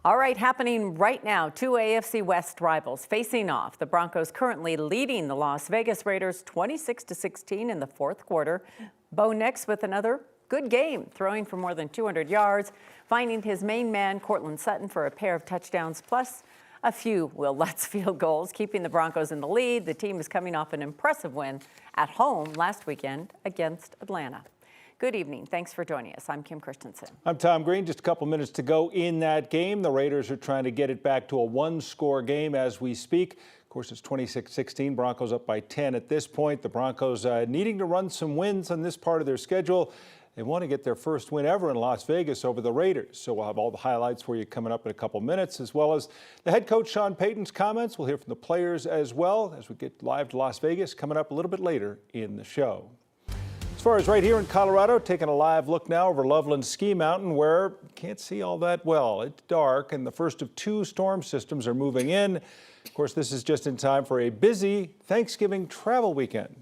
All right, happening right now, two AFC West rivals facing off. The Broncos currently leading the Las Vegas Raiders 26-16 in the fourth quarter. Bo Nix with another good game, throwing for more than 200 yards, finding his main man, Courtland Sutton, for a pair of touchdowns, plus a few Will Lutz field goals, keeping the Broncos in the lead. The team is coming off an impressive win at home last weekend against Atlanta. Good evening. Thanks for joining us. I'm Kim Christensen. I'm Tom Green. Just a couple minutes to go in that game. The Raiders are trying to get it back to a one-score game as we speak. Of course, it's 26-16. Broncos up by 10 at this point. The Broncos needing to run some wins on this part of their schedule. They want to get their first win ever in Las Vegas over the Raiders. So we'll have all the highlights for you coming up in a couple minutes, as well as the head coach Sean Payton's comments. We'll hear from the players as well as we get live to Las Vegas coming up a little bit later in the show. As far as right here in Colorado, taking a live look now over Loveland Ski Mountain, where you can't see all that well. It's dark, and the first of two storm systems are moving in. Of course, this is just in time for a busy Thanksgiving travel weekend.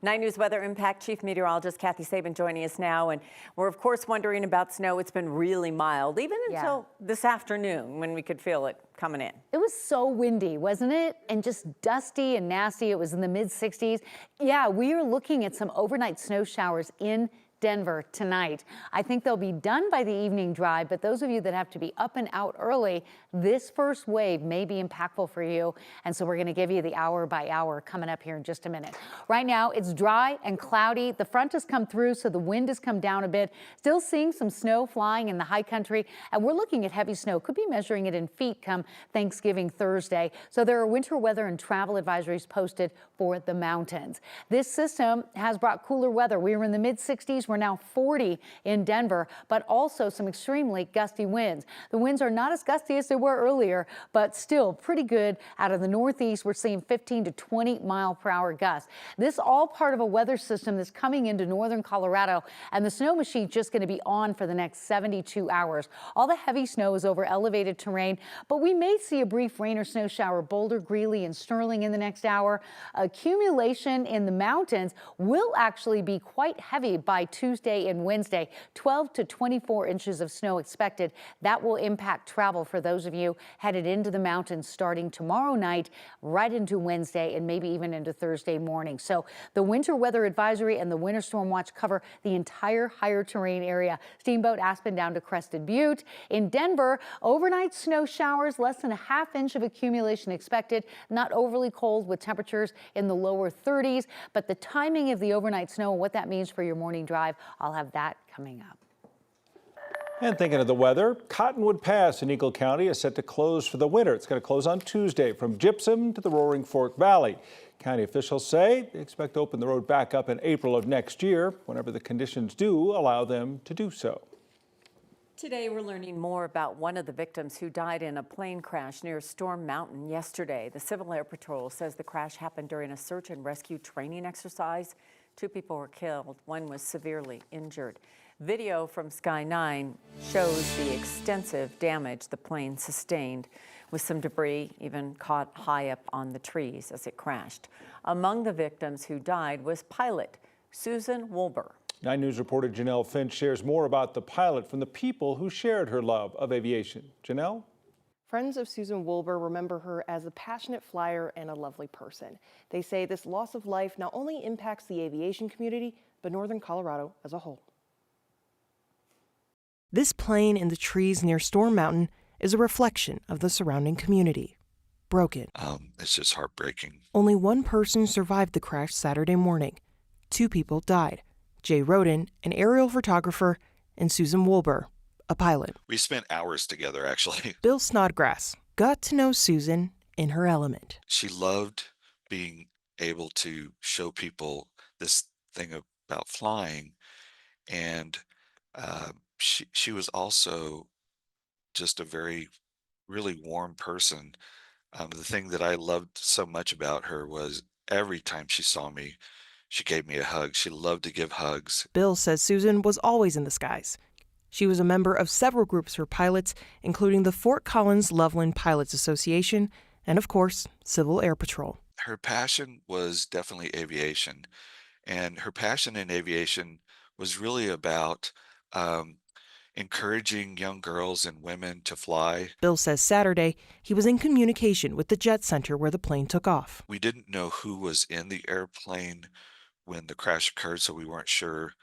9 News Weather Impact Chief Meteorologist Kathy Sabin joining us now. And we're, of course, wondering about snow. It's been really mild, even until this afternoon when we could feel it coming in. It was so windy, wasn't it? And just dusty and nasty. It was in the mid-60s. Yeah, we are looking at some overnight snow showers in Denver tonight. I think they'll be done by the evening drive, but those of you that have to be up and out early, this first wave may be impactful for you. And so we're going to give you the hour by hour coming up here in just a minute. Right now, it's dry and cloudy. The front has come through, so the wind has come down a bit. Still seeing some snow flying in the high country, and we're looking at heavy snow. Could be measuring it in feet come Thanksgiving Thursday. So there are winter weather and travel advisories posted for the mountains. This system has brought cooler weather. We were in the mid-60s. We're now 40 in Denver, but also some extremely gusty winds. The winds are not as gusty as they were earlier, but still pretty good. Out of the northeast, we're seeing 15 to 20 mile per hour gusts. This all part of a weather system that's coming into northern Colorado, and the snow machine's just going to be on for the next 72 hours. All the heavy snow is over elevated terrain, but we may see a brief rain or snow shower Boulder, Greeley, and Sterling in the next hour. Accumulation in the mountains will actually be quite heavy by Tuesday and Wednesday. 12 to 24 inches of snow expected. That will impact travel for those of you headed into the mountains starting tomorrow night, right into Wednesday, and maybe even into Thursday morning. So the winter weather advisory and the winter storm watch cover the entire higher terrain area. Steamboat Aspen down to Crested Butte. In Denver, overnight snow showers, less than a half inch of accumulation expected. Not overly cold with temperatures in the lower 30s, but the timing of the overnight snow and what that means for your morning drive, I'll have that coming up. And thinking of the weather, Cottonwood Pass in Eagle County is set to close for the winter. It's going to close on Tuesday from Gypsum to the Roaring Fork Valley. County officials say they expect to open the road back up in April of next year, whenever the conditions do allow them to do so. Today, we're learning more about one of the victims who died in a plane crash near Storm Mountain yesterday. The Civil Air Patrol says the crash happened during a search and rescue training exercise. 2 people were killed. 1 was severely injured. Video from Sky 9 shows the extensive damage the plane sustained, with some debris even caught high up on the trees as it crashed. Among the victims who died was pilot Susan Wilbur. 9 News reporter Janelle Finch shares more about the pilot from the people who shared her love of aviation. Janelle? Friends of Susan Wilbur remember her as a passionate flyer and a lovely person. They say this loss of life not only impacts the aviation community, but northern Colorado as a whole. This plane in the trees near Storm Mountain is a reflection of the surrounding community. Broken. It's just heartbreaking. Only one person survived the crash Saturday morning. 2 people died. Jay Roden, an aerial photographer, and Susan Wilbur, a pilot. We spent hours together, actually. Bill Snodgrass got to know Susan in her element. She loved being able to show people this thing about flying, and she was also just a really warm person. The thing that I loved so much about her was every time she saw me, she gave me a hug. She loved to give hugs. Bill says Susan was always in the skies. She was a member of several groups for pilots, including the Fort Collins Loveland Pilots Association and, of course, Civil Air Patrol. Her passion was definitely aviation, and her passion in aviation was really about encouraging young girls and women to fly. Bill says Saturday he was in communication with the jet center where the plane took off. We didn't know who was in the airplane when the crash occurred, so we weren't sure.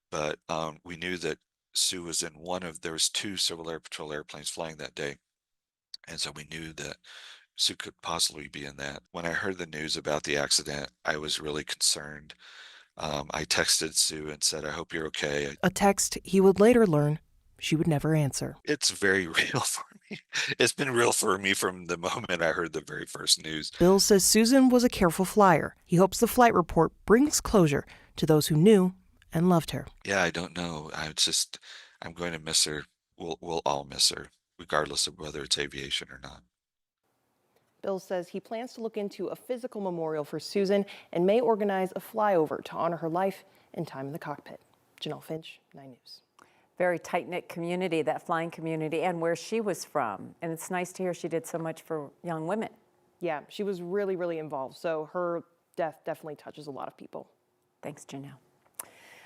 But we knew that Sue was in there was 2 Civil Air Patrol airplanes flying that day. And so we knew that Sue could possibly be in that. When I heard the news about the accident, I was really concerned. I texted Sue and said, I hope you're okay. A text he would later learn she would never answer. It's very real for me. It's been real for me from the moment I heard the very first news. Bill says Susan was a careful flyer. He hopes the flight report brings closure to those who knew and loved her. Yeah, I don't know. I'm going to miss her. We'll all miss her, regardless of whether it's aviation or not. Bill says he plans to look into a physical memorial for Susan and may organize a flyover to honor her life and time in the cockpit. Janelle Finch, 9 News. Very tight-knit community, that flying community, and where she was from. And it's nice to hear she did so much for young women. Yeah, she was really, really involved. So her death definitely touches a lot of people. Thanks, Janelle.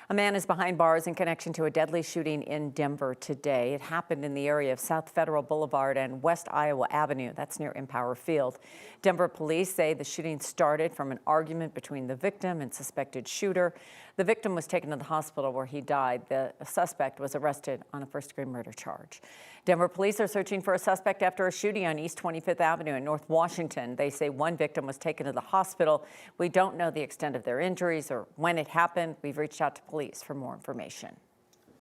A man is behind bars in connection to a deadly shooting in Denver today. It happened in the area of South Federal Boulevard and West Iowa Avenue. That's near Empower Field. Denver police say the shooting started from an argument between the victim and suspected shooter. The victim was taken to the hospital where he died. The suspect was arrested on a first-degree murder charge. Denver police are searching for a suspect after a shooting on East 25th Avenue in North Washington. They say one victim was taken to the hospital. We don't know the extent of their injuries or when it happened. We've reached out to police for more information.